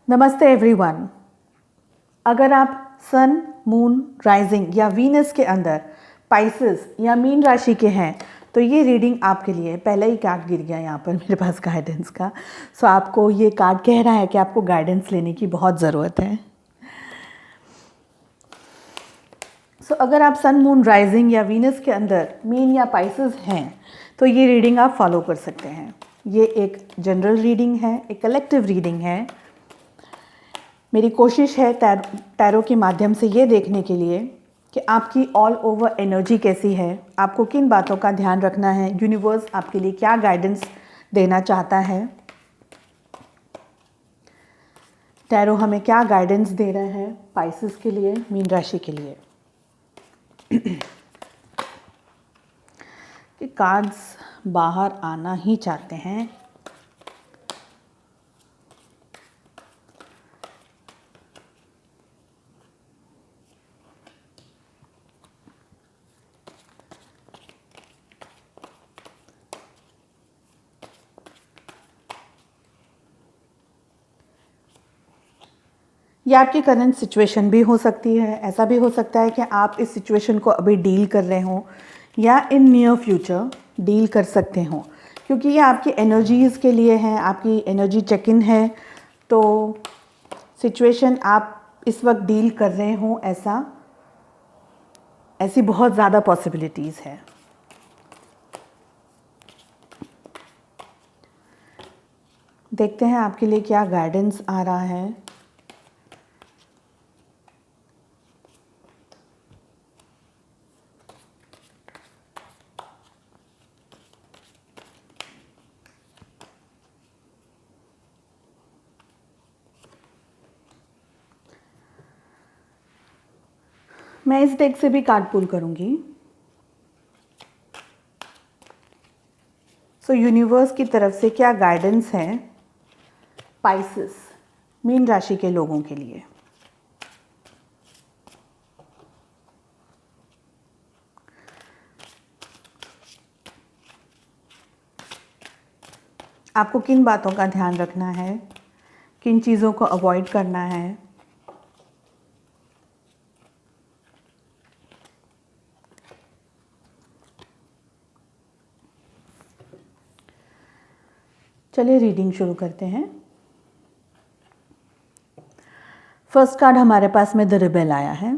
नमस्ते एवरीवन। अगर आप सन, मून, राइजिंग या वीनस के अंदर पाइसेस या मीन राशि के हैं तो ये रीडिंग आपके लिए। पहला ही कार्ड गिर गया यहाँ पर मेरे पास गाइडेंस का। सो आपको ये कार्ड कह रहा है कि आपको गाइडेंस लेने की बहुत ज़रूरत है। सो अगर आप सन, मून, राइजिंग या वीनस के अंदर मीन या पाइसेस हैं तो ये रीडिंग आप फॉलो कर सकते हैं। ये एक जनरल रीडिंग है, एक कलेक्टिव रीडिंग है। मेरी कोशिश है टैरो के माध्यम से ये देखने के लिए कि आपकी ऑल ओवर एनर्जी कैसी है, आपको किन बातों का ध्यान रखना है, यूनिवर्स आपके लिए क्या गाइडेंस देना चाहता है, टैरो हमें क्या गाइडेंस दे रहे हैं पाइसेस के लिए, मीन राशि के लिए। कि कार्ड्स बाहर आना ही चाहते हैं। ये आपकी करंट सिचुएशन भी हो सकती है। ऐसा भी हो सकता है कि आप इस सिचुएशन को अभी डील कर रहे हों या इन नियर फ्यूचर डील कर सकते हों, क्योंकि ये आपकी एनर्जीज़ के लिए है, आपकी एनर्जी चेक इन है। तो सिचुएशन आप इस वक्त डील कर रहे हों, ऐसी बहुत ज़्यादा पॉसिबिलिटीज़ है। देखते हैं आपके लिए क्या गाइडेंस आ रहा है। मैं इस डेक से भी कार्ड पुल करूंगी। सो यूनिवर्स की तरफ से क्या गाइडेंस है पाइसेस, मीन राशि के लोगों के लिए। आपको किन बातों का ध्यान रखना है, किन चीज़ों को अवॉइड करना है। चलिए रीडिंग शुरू करते हैं। फर्स्ट कार्ड हमारे पास में द रिबेल आया है।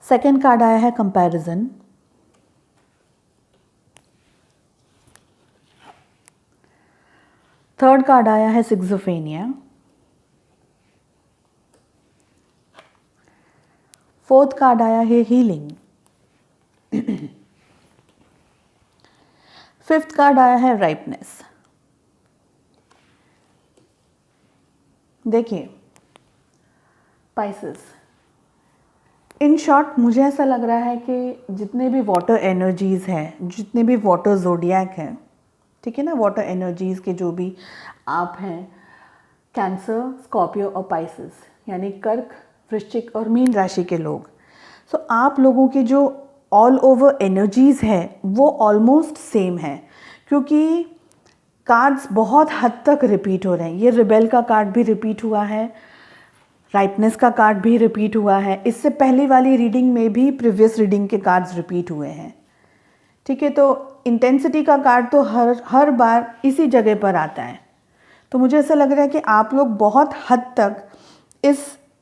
सेकंड कार्ड आया है कंपैरिजन। थर्ड कार्ड आया है सिक्सोफेनिया। फोर्थ कार्ड आया है हीलिंग। फिफ्थ कार्ड आया है राइपनेस। देखिए पाइसेस, इन शॉर्ट मुझे ऐसा लग रहा है कि जितने भी वाटर एनर्जीज़ हैं, जितने भी वाटर जोडियक हैं, ठीक है ना, वाटर एनर्जीज़ के जो भी आप हैं, कैंसर, स्कॉर्पियो और पाइसेस, यानी कर्क, वृश्चिक और मीन राशि के लोग। सो आप लोगों के जो ऑल ओवर एनर्जीज़ है वो ऑलमोस्ट सेम है, क्योंकि कार्ड्स बहुत हद तक रिपीट हो रहे हैं। ये रिबेल का कार्ड भी रिपीट हुआ है, राइपनेस का कार्ड भी रिपीट हुआ है। इससे पहले वाली रीडिंग में भी प्रीवियस रीडिंग के कार्ड्स रिपीट हुए हैं, ठीक है। तो इंटेंसिटी का कार्ड तो हर बार इसी जगह पर आता है। तो मुझे ऐसा लग रहा है कि आप लोग बहुत हद तक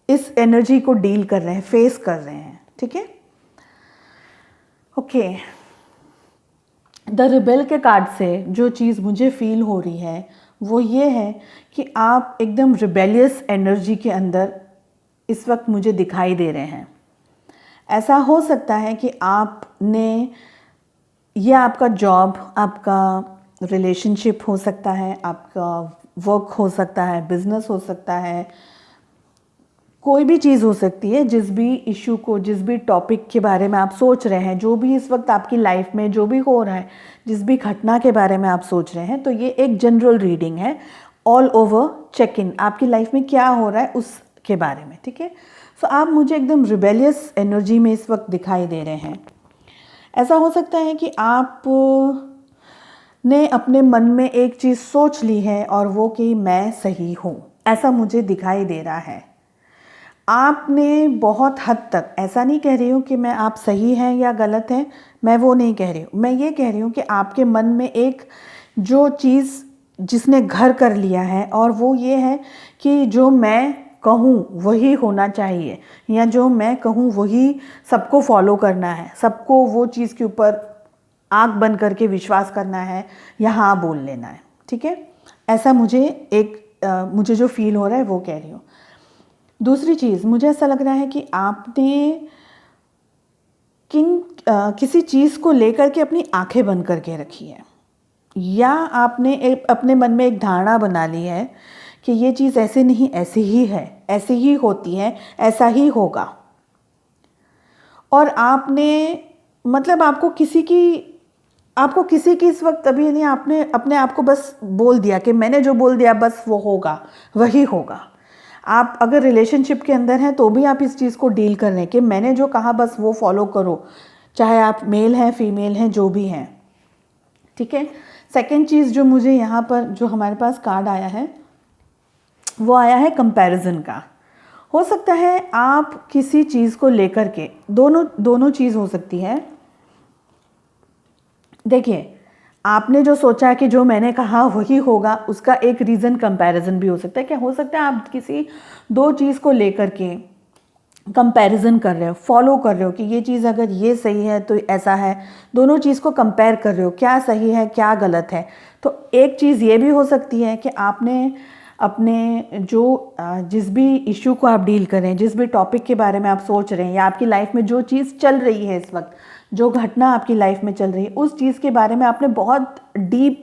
इस एनर्जी को डील कर रहे हैं, फेस कर रहे हैं, ठीक है। ओके, द रिबेल के कार्ड से जो चीज़ मुझे फील हो रही है वो ये है कि आप एकदम रिबेलियस एनर्जी के अंदर इस वक्त मुझे दिखाई दे रहे हैं। ऐसा हो सकता है कि आपने, ये आपका जॉब, आपका रिलेशनशिप हो सकता है, आपका वर्क हो सकता है, बिजनेस हो सकता है, कोई भी चीज़ हो सकती है। जिस भी इशू को, जिस भी टॉपिक के बारे में आप सोच रहे हैं, जो भी इस वक्त आपकी लाइफ में जो भी हो रहा है, जिस भी घटना के बारे में आप सोच रहे हैं, तो ये एक जनरल रीडिंग है, ऑल ओवर चेक इन, आपकी लाइफ में क्या हो रहा है उसके बारे में, ठीक है। सो आप मुझे एकदम रिबेलियस एनर्जी में इस वक्त दिखाई दे रहे हैं। ऐसा हो सकता है कि आप ने अपने मन में एक चीज़ सोच ली है और वो कि मैं सही हूँ, ऐसा मुझे दिखाई दे रहा है। आपने बहुत हद तक, ऐसा नहीं कह रही हूँ कि मैं आप सही हैं या गलत हैं, मैं वो नहीं कह रही हूँ, मैं ये कह रही हूँ कि आपके मन में एक जो चीज़ जिसने घर कर लिया है और वो ये है कि जो मैं कहूँ वही होना चाहिए, या जो मैं कहूँ वही सबको फॉलो करना है, सबको वो चीज़ के ऊपर आँख बंद करके विश्वास करना है या हाँ बोल लेना है। ठीक है, ऐसा मुझे जो फील हो रहा है वो कह रही हूँ। दूसरी चीज़, मुझे ऐसा लग रहा है कि आपने किसी चीज़ को लेकर के अपनी आंखें बंद करके रखी है, या आपने अपने मन में एक धारणा बना ली है कि ये चीज़ ऐसे नहीं, ऐसे ही है, ऐसे ही होती है, ऐसा ही होगा। और आपने मतलब आपको किसी की इस वक्त अभी नहीं, आपने अपने आप को बस बोल दिया कि मैंने जो बोल दिया बस वो होगा, वही होगा। आप अगर रिलेशनशिप के अंदर हैं तो भी आप इस चीज़ को डील कर रहे हैं कि मैंने जो कहा बस वो फॉलो करो, चाहे आप मेल हैं फीमेल हैं जो भी हैं। ठीक है, सेकंड चीज़ जो मुझे यहाँ पर जो हमारे पास कार्ड आया है वो आया है कंपैरिजन का। हो सकता है आप किसी चीज़ को लेकर के, दोनों चीज़ हो सकती है। देखिए, आपने जो सोचा कि जो मैंने कहा वही होगा, उसका एक रीज़न कंपैरिजन भी हो सकता है। क्या हो सकता है आप किसी दो चीज़ को लेकर के कंपैरिजन कर रहे हो, फॉलो कर रहे हो कि ये चीज़ अगर ये सही है तो ऐसा है, दोनों चीज़ को कंपेयर कर रहे हो, क्या सही है क्या गलत है। तो एक चीज़ ये भी हो सकती है कि आपने अपने जिस भी इशू को आप डील कर रहे हैं, जिस भी टॉपिक के बारे में आप सोच रहे हैं, या आपकी लाइफ में जो चीज़ चल रही है इस वक्त, जो घटना आपकी लाइफ में चल रही है, उस चीज़ के बारे में आपने बहुत डीप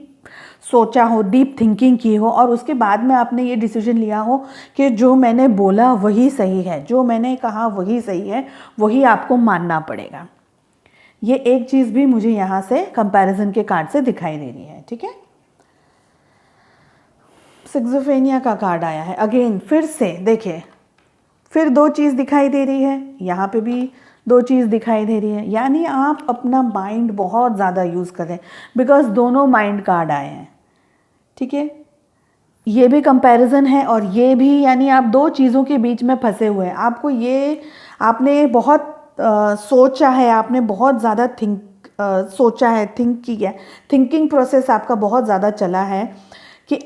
सोचा हो, डीप थिंकिंग की हो, और उसके बाद में आपने ये डिसीजन लिया हो कि जो मैंने बोला वही सही है, जो मैंने कहा वही सही है, वही आपको मानना पड़ेगा। ये एक चीज़ भी मुझे यहाँ से कंपैरिजन के कार्ड से दिखाई दे रही है। ठीक है, सिक्सोफेनिया का कार्ड आया है। अगेन फिर से देखिए, फिर दो चीज़ दिखाई दे रही है, यहाँ पे भी दो चीज़ दिखाई दे रही है, यानी आप अपना माइंड बहुत ज़्यादा यूज़ कर रहे हैं, बिकॉज दोनों माइंड कार्ड आए हैं। ठीक है, ये भी कंपैरिजन है और ये भी, यानी आप दो चीज़ों के बीच में फंसे हुए हैं। आपने बहुत सोचा है, आपने बहुत ज़्यादा सोचा है, थिंक किया है, थिंकिंग प्रोसेस आपका बहुत ज़्यादा चला है कि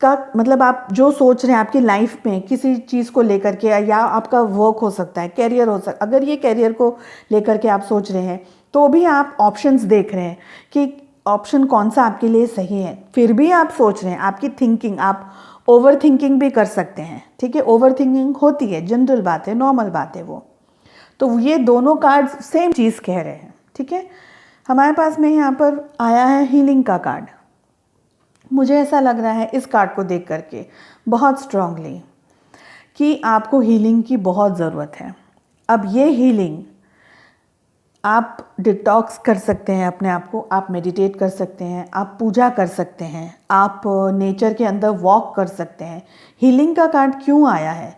मतलब आप जो सोच रहे हैं आपकी लाइफ में किसी चीज़ को लेकर के, या आपका वर्क हो सकता है, कैरियर हो सकता है। अगर ये कैरियर को लेकर के आप सोच रहे हैं तो भी आप ऑप्शंस देख रहे हैं कि ऑप्शन कौन सा आपके लिए सही है, फिर भी आप सोच रहे हैं। आपकी थिंकिंग, आप ओवर थिंकिंग भी कर सकते हैं। ठीक है, ओवर थिंकिंग होती है, जनरल बात है, नॉर्मल बात है वो। तो ये दोनों कार्ड सेम चीज़ कह रहे हैं। ठीक है, हमारे पास में यहाँ पर आया है हीलिंग का कार्ड। मुझे ऐसा लग रहा है इस कार्ड को देख करके बहुत स्ट्रांगली कि आपको हीलिंग की बहुत ज़रूरत है। अब ये हीलिंग आप डिटॉक्स कर सकते हैं अपने आप को, आप मेडिटेट कर सकते हैं, आप पूजा कर सकते हैं, आप नेचर के अंदर वॉक कर सकते हैं। हीलिंग का कार्ड क्यों आया है?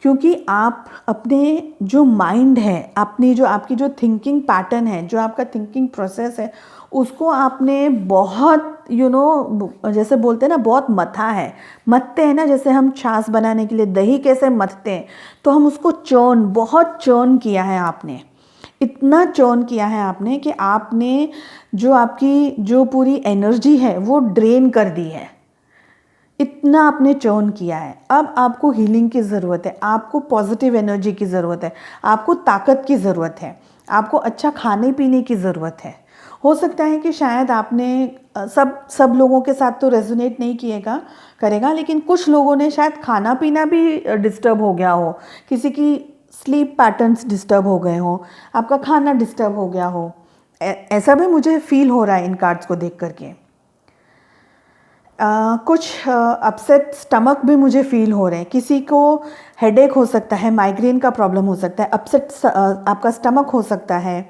क्योंकि आप अपने जो माइंड है, आपकी जो थिंकिंग पैटर्न है, जो आपका थिंकिंग प्रोसेस है, उसको आपने बहुत जैसे बोलते हैं ना, बहुत मथा है, मथते हैं ना, जैसे हम छाछ बनाने के लिए दही कैसे मथते हैं, तो हम उसको बहुत चर्न किया है आपने, इतना चर्न किया है आपने कि आपने जो आपकी जो पूरी एनर्जी है वो ड्रेन कर दी है, इतना आपने चर्न किया है। अब आपको हीलिंग की ज़रूरत है, आपको पॉजिटिव एनर्जी की ज़रूरत है, आपको ताकत की ज़रूरत है, आपको अच्छा खाने पीने की ज़रूरत है। हो सकता है कि शायद आपने सब लोगों के साथ तो रेजोनेट नहीं करेगा, लेकिन कुछ लोगों ने शायद खाना पीना भी डिस्टर्ब हो गया हो, किसी की स्लीप पैटर्न्स डिस्टर्ब हो गए हो, आपका खाना डिस्टर्ब हो गया हो। ऐसा भी मुझे फील हो रहा है इन कार्ड्स को देख करके। कुछ अपसेट स्टमक भी मुझे फील हो रहे हैं। किसी को हेडेक हो सकता है, माइग्रेन का प्रॉब्लम हो सकता है, अपसेट आपका स्टमक हो सकता है।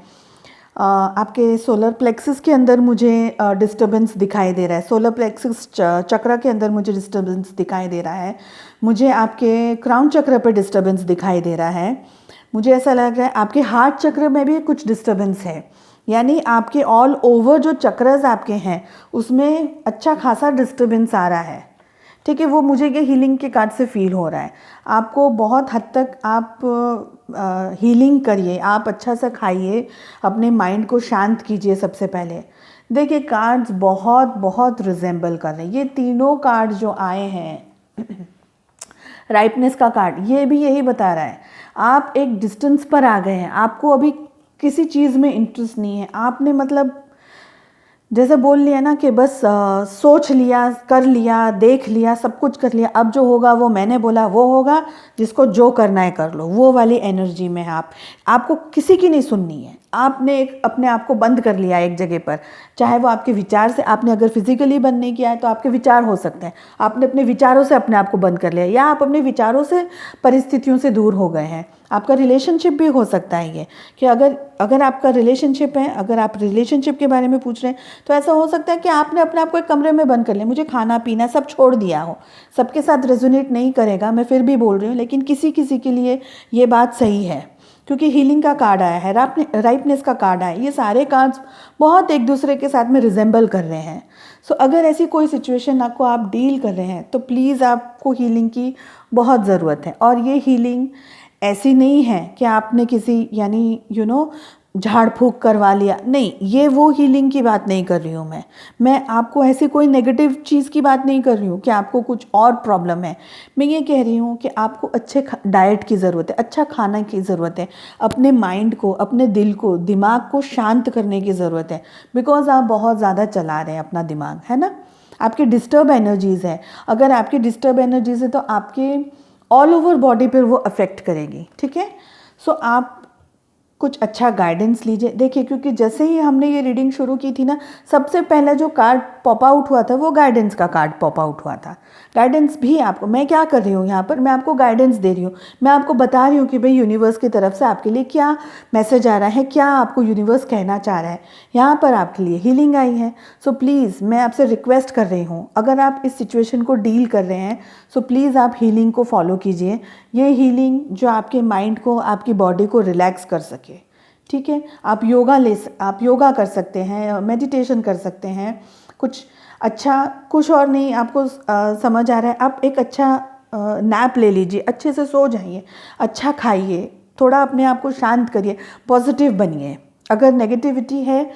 आपके सोलर प्लेक्सस के अंदर मुझे डिस्टर्बेंस दिखाई दे रहा है, सोलर प्लेक्सस चक्र के अंदर मुझे डिस्टर्बेंस दिखाई दे रहा है, मुझे आपके क्राउन चक्र पे डिस्टर्बेंस दिखाई दे रहा है, मुझे ऐसा लग रहा है आपके हार्ट चक्र में भी कुछ डिस्टर्बेंस है, यानी आपके ऑल ओवर जो चक्रस आपके हैं उसमें अच्छा खासा डिस्टर्बेंस आ रहा है, ठीक है। वो मुझे ये हीलिंग के कार्ड से फील हो रहा है। आपको बहुत हद तक आप हीलिंग करिए, आप अच्छा सा खाइए, अपने माइंड को शांत कीजिए। सबसे पहले देखिए कार्ड्स बहुत बहुत रिजेंबल कर रहे हैं। ये तीनों कार्ड जो आए हैं राइपनेस का कार्ड ये भी यही बता रहा है, आप एक डिस्टेंस पर आ गए हैं, आपको अभी किसी चीज़ में इंटरेस्ट नहीं है। आपने मतलब जैसे बोल लिया ना कि बस सोच लिया, कर लिया, देख लिया, सब कुछ कर लिया, अब जो होगा वो मैंने बोला वो होगा, जिसको जो करना है कर लो, वो वाली एनर्जी में है आप। आपको किसी की नहीं सुननी है। आपने एक अपने आप को बंद कर लिया एक जगह पर, चाहे वो आपके विचार से, आपने अगर फिजिकली बंद नहीं किया है तो आपके विचार हो सकते हैं, आपने अपने विचारों से अपने आप को बंद कर लिया, या आप अपने विचारों से परिस्थितियों से दूर हो गए हैं। आपका रिलेशनशिप भी हो सकता है ये कि अगर आपका रिलेशनशिप है, अगर आप रिलेशनशिप के बारे में पूछ रहे हैं तो ऐसा हो सकता है कि आपने अपने आप को एक कमरे में बंद कर लिया, मुझे खाना पीना सब छोड़ दिया हो। सबके साथ रेजोनेट नहीं करेगा, मैं फिर भी बोल रही हूँ, लेकिन किसी किसी के लिए ये बात सही है क्योंकि हीलिंग का कार्ड आया है, राइपनेस का कार्ड आया है। ये सारे कार्ड्स बहुत एक दूसरे के साथ में रिजेंबल कर रहे हैं। सो अगर ऐसी कोई सिचुएशन आपको आप डील कर रहे हैं तो प्लीज़ आपको हीलिंग की बहुत ज़रूरत है। और ये हीलिंग ऐसी नहीं है कि आपने किसी यानी झाड़ फूक करवा लिया, नहीं, ये वो हीलिंग की बात नहीं कर रही हूँ मैं आपको ऐसी कोई नेगेटिव चीज़ की बात नहीं कर रही हूँ कि आपको कुछ और प्रॉब्लम है। मैं ये कह रही हूँ कि आपको अच्छे डाइट की ज़रूरत है, अच्छा खाना की ज़रूरत है, अपने माइंड को, अपने दिल को, दिमाग को शांत करने की ज़रूरत है। बिकॉज आप बहुत ज़्यादा चला रहे हैं अपना दिमाग, है ना। आपकी डिस्टर्ब एनर्जीज़ है, अगर आपकी डिस्टर्ब एनर्जीज़ है तो आपके ऑल ओवर बॉडी पर वो अफेक्ट करेगी, ठीक है। सो आप कुछ अच्छा गाइडेंस लीजिए। देखिए क्योंकि जैसे ही हमने ये रीडिंग शुरू की थी ना, सबसे पहले जो कार्ड पॉप आउट हुआ था वो गाइडेंस का कार्ड पॉप आउट हुआ था। गाइडेंस भी आपको, मैं क्या कर रही हूँ यहाँ पर, मैं आपको गाइडेंस दे रही हूँ, मैं आपको बता रही हूँ कि भाई यूनिवर्स की तरफ से आपके लिए क्या मैसेज आ रहा है, क्या आपको यूनिवर्स कहना चाह रहा है। यहाँ पर आपके लिए हीलिंग आई है। सो प्लीज़ मैं आपसे रिक्वेस्ट कर रही हूँ, अगर आप इस सिचुएशन को डील कर रहे हैं सो प्लीज़ आप हीलिंग को फॉलो कीजिए। ये हीलिंग जो आपके माइंड को, आपकी बॉडी को रिलैक्स कर सके, ठीक है। आप योगा कर सकते हैं, मेडिटेशन कर सकते हैं, कुछ अच्छा, कुछ और नहीं आपको समझ आ रहा है, आप एक अच्छा नैप ले लीजिए, अच्छे से सो जाइए, अच्छा खाइए, थोड़ा अपने आप को शांत करिए, पॉजिटिव बनिए। अगर नेगेटिविटी है,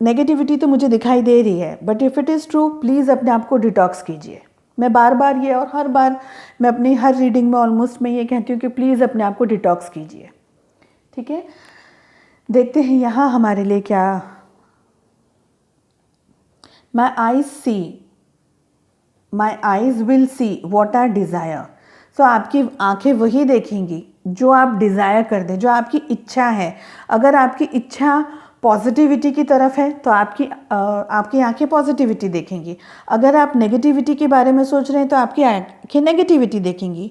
नेगेटिविटी तो मुझे दिखाई दे रही है, but if it is true please अपने आप को डिटॉक्स कीजिए। मैं बार बार ये, और हर बार मैं अपनी हर रीडिंग में ऑलमोस्ट मैं ये कहती हूँ कि प्लीज़ अपने आप को डिटॉक्स कीजिए, ठीक है। देखते हैं यहाँ हमारे लिए क्या। My eyes will see what are desire. So आपकी आंखें वही देखेंगी जो आप डिज़ायर कर दें, जो आपकी इच्छा है। अगर आपकी इच्छा पॉजिटिविटी की तरफ है तो आपकी आंखें पॉजिटिविटी देखेंगी। अगर आप नेगेटिविटी के बारे में सोच रहे हैं तो आपकी आंखें नेगेटिविटी देखेंगी।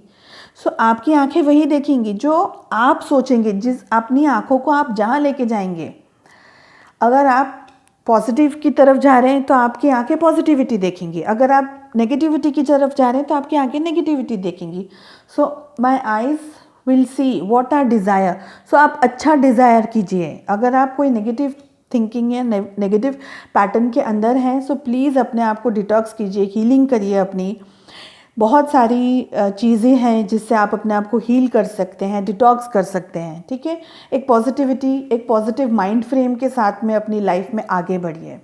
सो आपकी आंखें वही देखेंगी जो आप सोचेंगे, जिस अपनी आंखों को आप जहाँ लेके जाएंगे। अगर आप पॉजिटिव की तरफ जा रहे हैं तो आपकी आंखें पॉजिटिविटी देखेंगी, अगर आप नेगेटिविटी की तरफ जा रहे हैं तो आपकी आंखें नेगेटिविटी देखेंगी। So my eyes will see what are desire. So आप अच्छा डिज़ायर कीजिए। अगर आप कोई नेगेटिव थिंकिंग या नेगेटिव पैटर्न के अंदर हैं सो प्लीज़ अपने आप को डिटॉक्स कीजिए, हीलिंग करिए अपनी। बहुत सारी चीज़ें हैं जिससे आप अपने आप को हील कर सकते हैं, डिटॉक्स कर सकते हैं, ठीक है। एक पॉजिटिविटी, एक पॉजिटिव माइंड फ्रेम के साथ में अपनी लाइफ में आगे बढ़िए।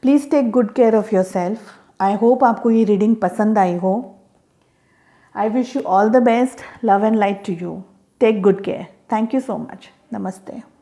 Please take good care of yourself. I hope आपको ये रीडिंग पसंद आई हो। I wish you all the best, love and light to you. Take good care. Thank you so much. नमस्ते।